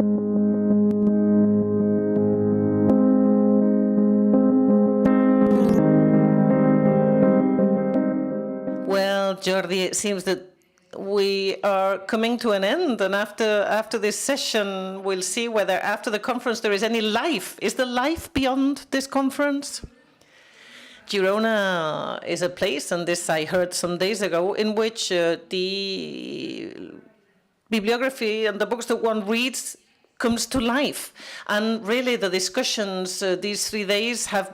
Well, Jordi, it seems that we are coming to an end, and after this session, we'll see whether after the conference there is any life. Is there life beyond this conference? Girona is a place, and this I heard some days ago, in which the bibliography and the books that one reads comes to life. And really the discussions these 3 days have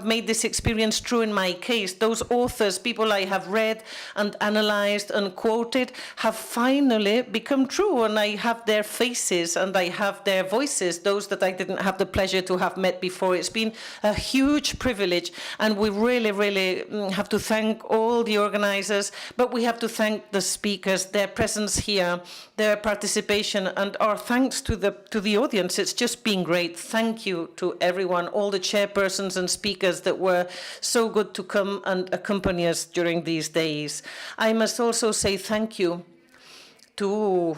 made this experience true in my case. Those authors, people I have read and analyzed and quoted, have finally become true, and I have their faces and I have their voices, those that I didn't have the pleasure to have met before. It's been a huge privilege, and we really, really have to thank all the organizers, but we have to thank the speakers, their presence here, their participation, and our thanks to the audience. It's just been great. Thank you to everyone, all the chairpersons and speakers that were so good to come and accompany us during these days. I must also say thank you to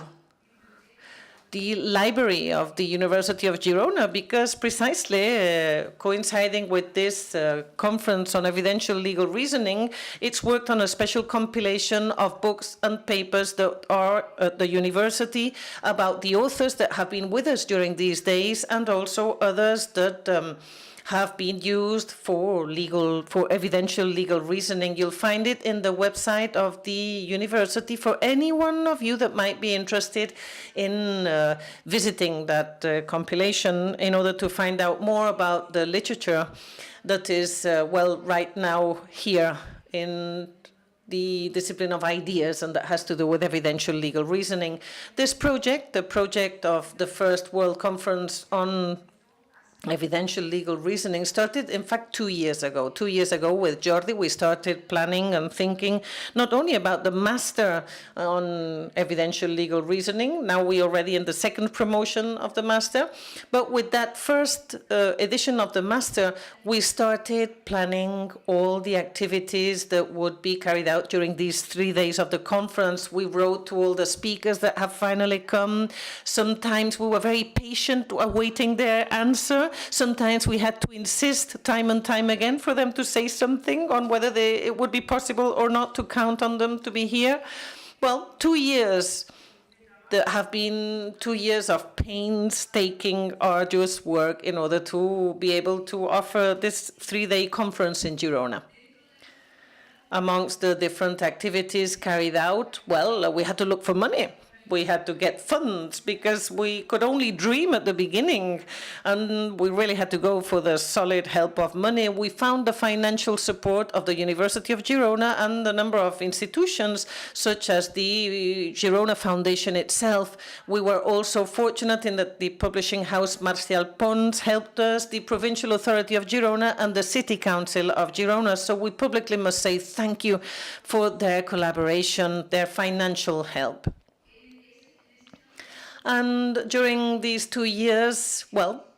the library of the University of Girona, because precisely coinciding with this conference on evidential legal reasoning, it's worked on a special compilation of books and papers that are at the university about the authors that have been with us during these days, and also others that have been used for evidential legal reasoning. You'll find it in the website of the university for any one of you that might be interested in visiting that compilation in order to find out more about the literature that is, right now here in the discipline of ideas, and that has to do with evidential legal reasoning. This project, the project of the first World Conference on evidential legal reasoning, started, in fact, 2 years ago. 2 years ago with Jordi, we started planning and thinking not only about the master on evidential legal reasoning, now we're already in the second promotion of the master, but with that first edition of the master, we started planning all the activities that would be carried out during these 3 days of the conference. We wrote to all the speakers that have finally come. Sometimes we were very patient awaiting their answer. Sometimes we had to insist time and time again for them to say something on whether it would be possible or not to count on them to be here. Well, 2 years that have been 2 years of painstaking, arduous work in order to be able to offer this 3-day conference in Girona. Amongst the different activities carried out, we had to look for money. We had to get funds because we could only dream at the beginning, and we really had to go for the solid help of money. We found the financial support of the University of Girona and a number of institutions, such as the Girona Foundation itself. We were also fortunate in that the publishing house Marcial Pons helped us, the Provincial Authority of Girona, and the City Council of Girona. So we publicly must say thank you for their collaboration, their financial help. And during these 2 years,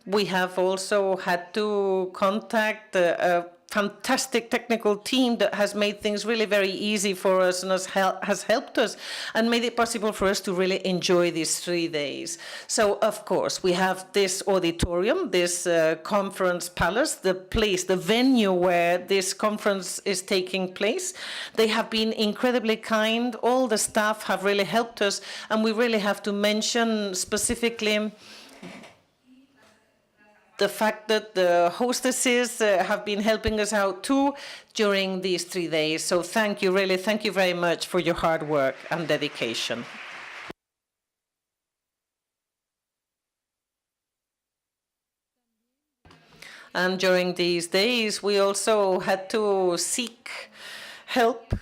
we have also had to contact a fantastic technical team that has made things really very easy for us and has helped us and made it possible for us to really enjoy these 3 days. So, of course, we have this auditorium, this conference palace, the place, the venue where this conference is taking place. They have been incredibly kind. All the staff have really helped us, and we really have to mention specifically the fact that the hostesses have been helping us out too during these 3 days. So thank you, really, thank you very much for your hard work and dedication. And during these days, we also had to seek help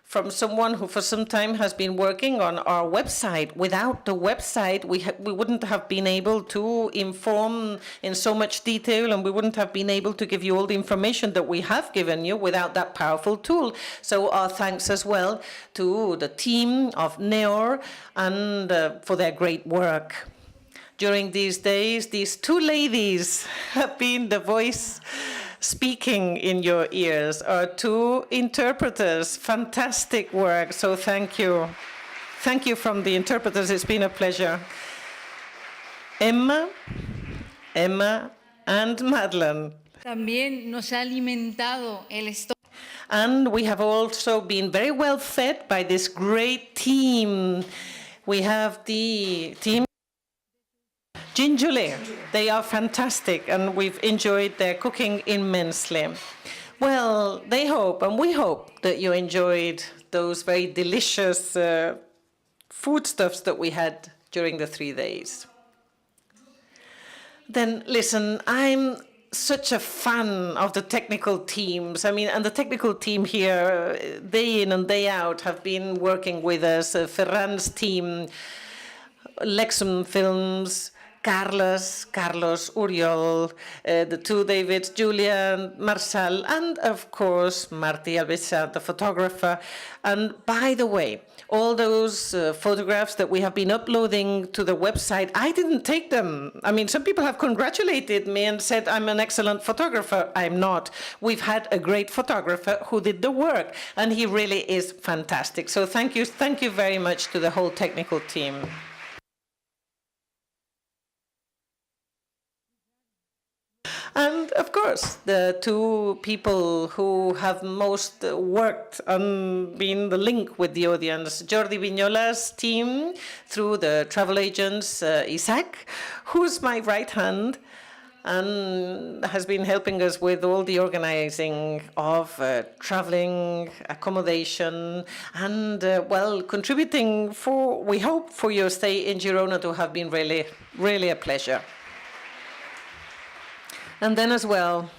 from someone who for some time has been working on our website. Without the website, we wouldn't have been able to inform in so much detail, and we wouldn't have been able to give you all the information that we have given you without that powerful tool. So our thanks as well to the team of NEOR and for their great work. During these days, these 2 ladies have been the voice speaking in your ears, our 2 interpreters. Fantastic work, so thank you. Thank you from the interpreters, it's been a pleasure. Emma, and Madeleine. También nos ha alimentado el estómago. And we have also been very well fed by this great team. We have the team Gingerly. They are fantastic, and we've enjoyed their cooking immensely. Well, they hope, and we hope, that you enjoyed those very delicious foodstuffs that we had during the 3 days. Then, listen, I'm such a fan of the technical teams. I mean, and the technical team here, day in and day out, have been working with us. Ferran's team, Lexum Films, Carlos, Uriol, the two Davids, Julia, Marcel, and of course, Marti Albesa, the photographer. And by the way, all those photographs that we have been uploading to the website, I didn't take them. I mean, some people have congratulated me and said I'm an excellent photographer. I'm not. We've had a great photographer who did the work, and he really is fantastic. So thank you very much to the whole technical team. And of course, the two people who have most worked on being the link with the audience, Jordi Viñola's team through the travel agents, Isaac, who's my right hand, and has been helping us with all the organizing of traveling, accommodation, and, well, contributing for, we hope, for your stay in Girona to have been really, really a pleasure. And then as well,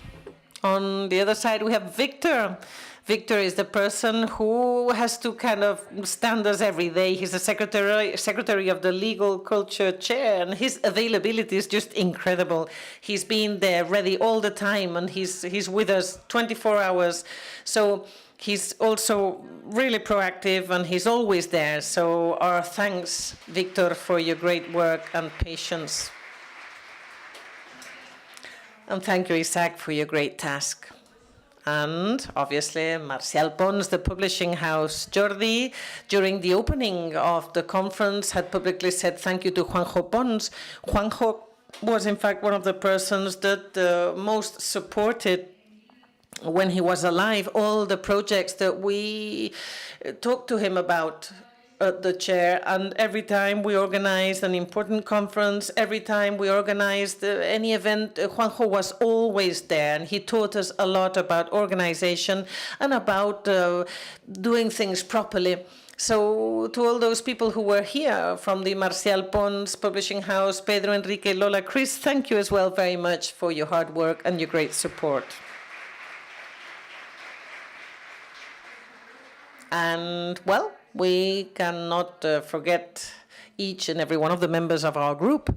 on the other side, we have Victor. Victor is the person who has to kind of stand us every day. He's the secretary of the legal culture chair, and his availability is just incredible. He's been there ready all the time, and he's with us 24 hours. So he's also really proactive, and he's always there. So our thanks, Victor, for your great work and patience. And thank you, Isaac, for your great task. And obviously, Marcial Pons, the publishing house. Jordi, during the opening of the conference, had publicly said thank you to Juanjo Pons. Juanjo was, in fact, one of the persons that most supported, when he was alive, all the projects that we talked to him about at the chair. And every time we organized an important conference, every time we organized any event, Juanjo was always there, and he taught us a lot about organization and about doing things properly. So to all those people who were here from the Marcial Pons Publishing House, Pedro, Enrique, Lola, Chris, thank you as well very much for your hard work and your great support. And, well, we cannot forget each and every one of the members of our group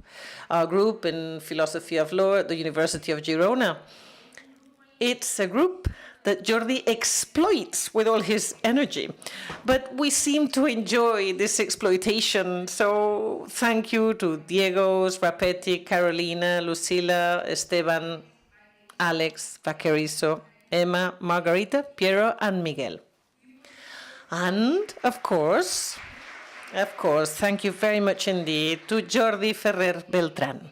in philosophy of law at the University of Girona. It's a group that Jordi exploits with all his energy, but we seem to enjoy this exploitation. So thank you to Diego, Rapetti, Carolina, Lucila, Esteban, Alex, Vaquerizo, Emma, Margarita, Piero, and Miguel. And, of course, thank you very much indeed to Jordi Ferrer Beltran.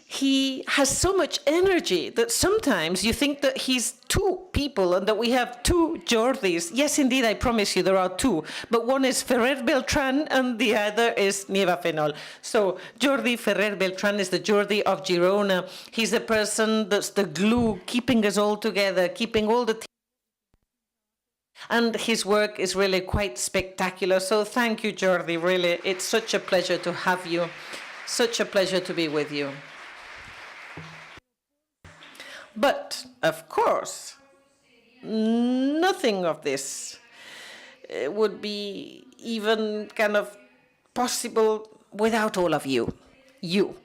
He has so much energy that sometimes you think that he's two people and that we have two Jordis. Yes, indeed, I promise you there are two, but one is Ferrer Beltran and the other is Nieva Fenol. So Jordi Ferrer Beltran is the Jordi of Girona. He's the person that's the glue, keeping us all together, keeping all the and his work is really quite spectacular. So thank you, Jordi, really. It's such a pleasure to have you. Such a pleasure to be with you. But, of course, nothing of this would be even kind of possible without all of you. You,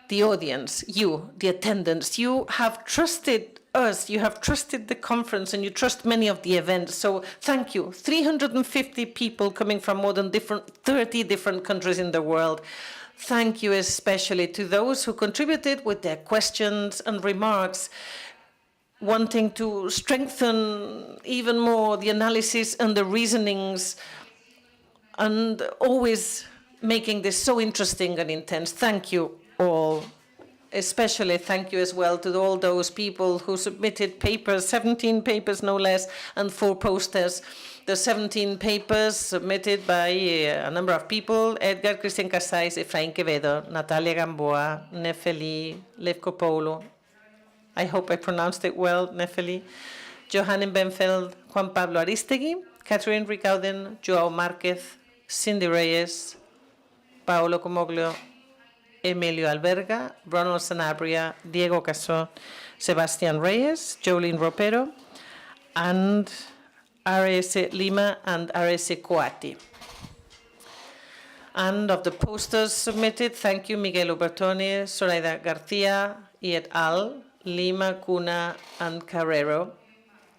the audience, you, the attendants. You have trusted us, you have trusted the conference, and you trust many of the events. So thank you. 350 people coming from more than 30 different countries in the world. Thank you especially to those who contributed with their questions and remarks, wanting to strengthen even more the analysis and the reasonings, and always making this so interesting and intense. Thank you. all. Especially thank you as well to all those people who submitted papers, 17 papers no less, and 4 posters. The 17 papers submitted by a number of people: Edgar, Cristian Casais, Efraín Quevedo, Natalia Gamboa, Nefeli, Levko Polo. I hope I pronounced it well, Nefeli. Johannes Benfeld, Juan Pablo Aristegui, Catherine Ricauden, Joao Márquez, Cindy Reyes, Paolo Comoglio, Emilio Alberga, Ronald Sanabria, Diego Casó, Sebastián Reyes, Jolene Ropero, and R.S. Lima and R.S. Coati. And of the posters submitted, thank you, Miguel Obertoni, Zoraida Garcia, et al., Lima, Cuna, and Carrero,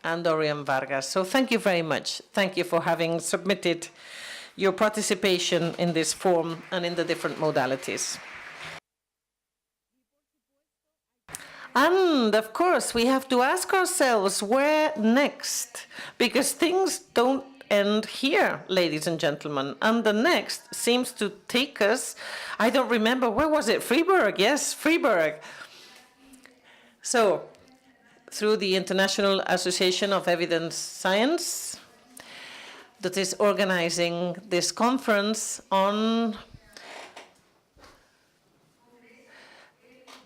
and Dorian Vargas. So thank you very much. Thank you for having submitted your participation in this form and in the different modalities. And of course, we have to ask ourselves, where next? Because things don't end here, ladies and gentlemen. And the next seems to take us, I don't remember, where was it? Freiburg, yes, Freiburg. So, through the International Association of Evidence Science, that is organizing this conference on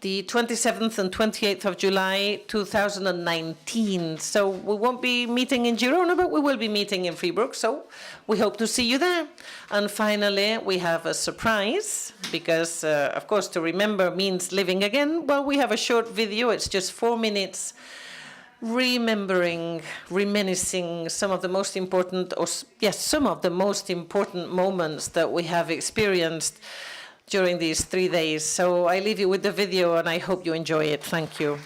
the 27th and 28th of July, 2019. So we won't be meeting in Girona, but we will be meeting in Freiburg. So we hope to see you there. And finally, we have a surprise because, of course, to remember means living again. Well, we have a short video. It's just 4 minutes, remembering, reminiscing some of the most important, some of the most important moments that we have experienced during these 3 days. So I leave you with the video, and I hope you enjoy it. Thank you.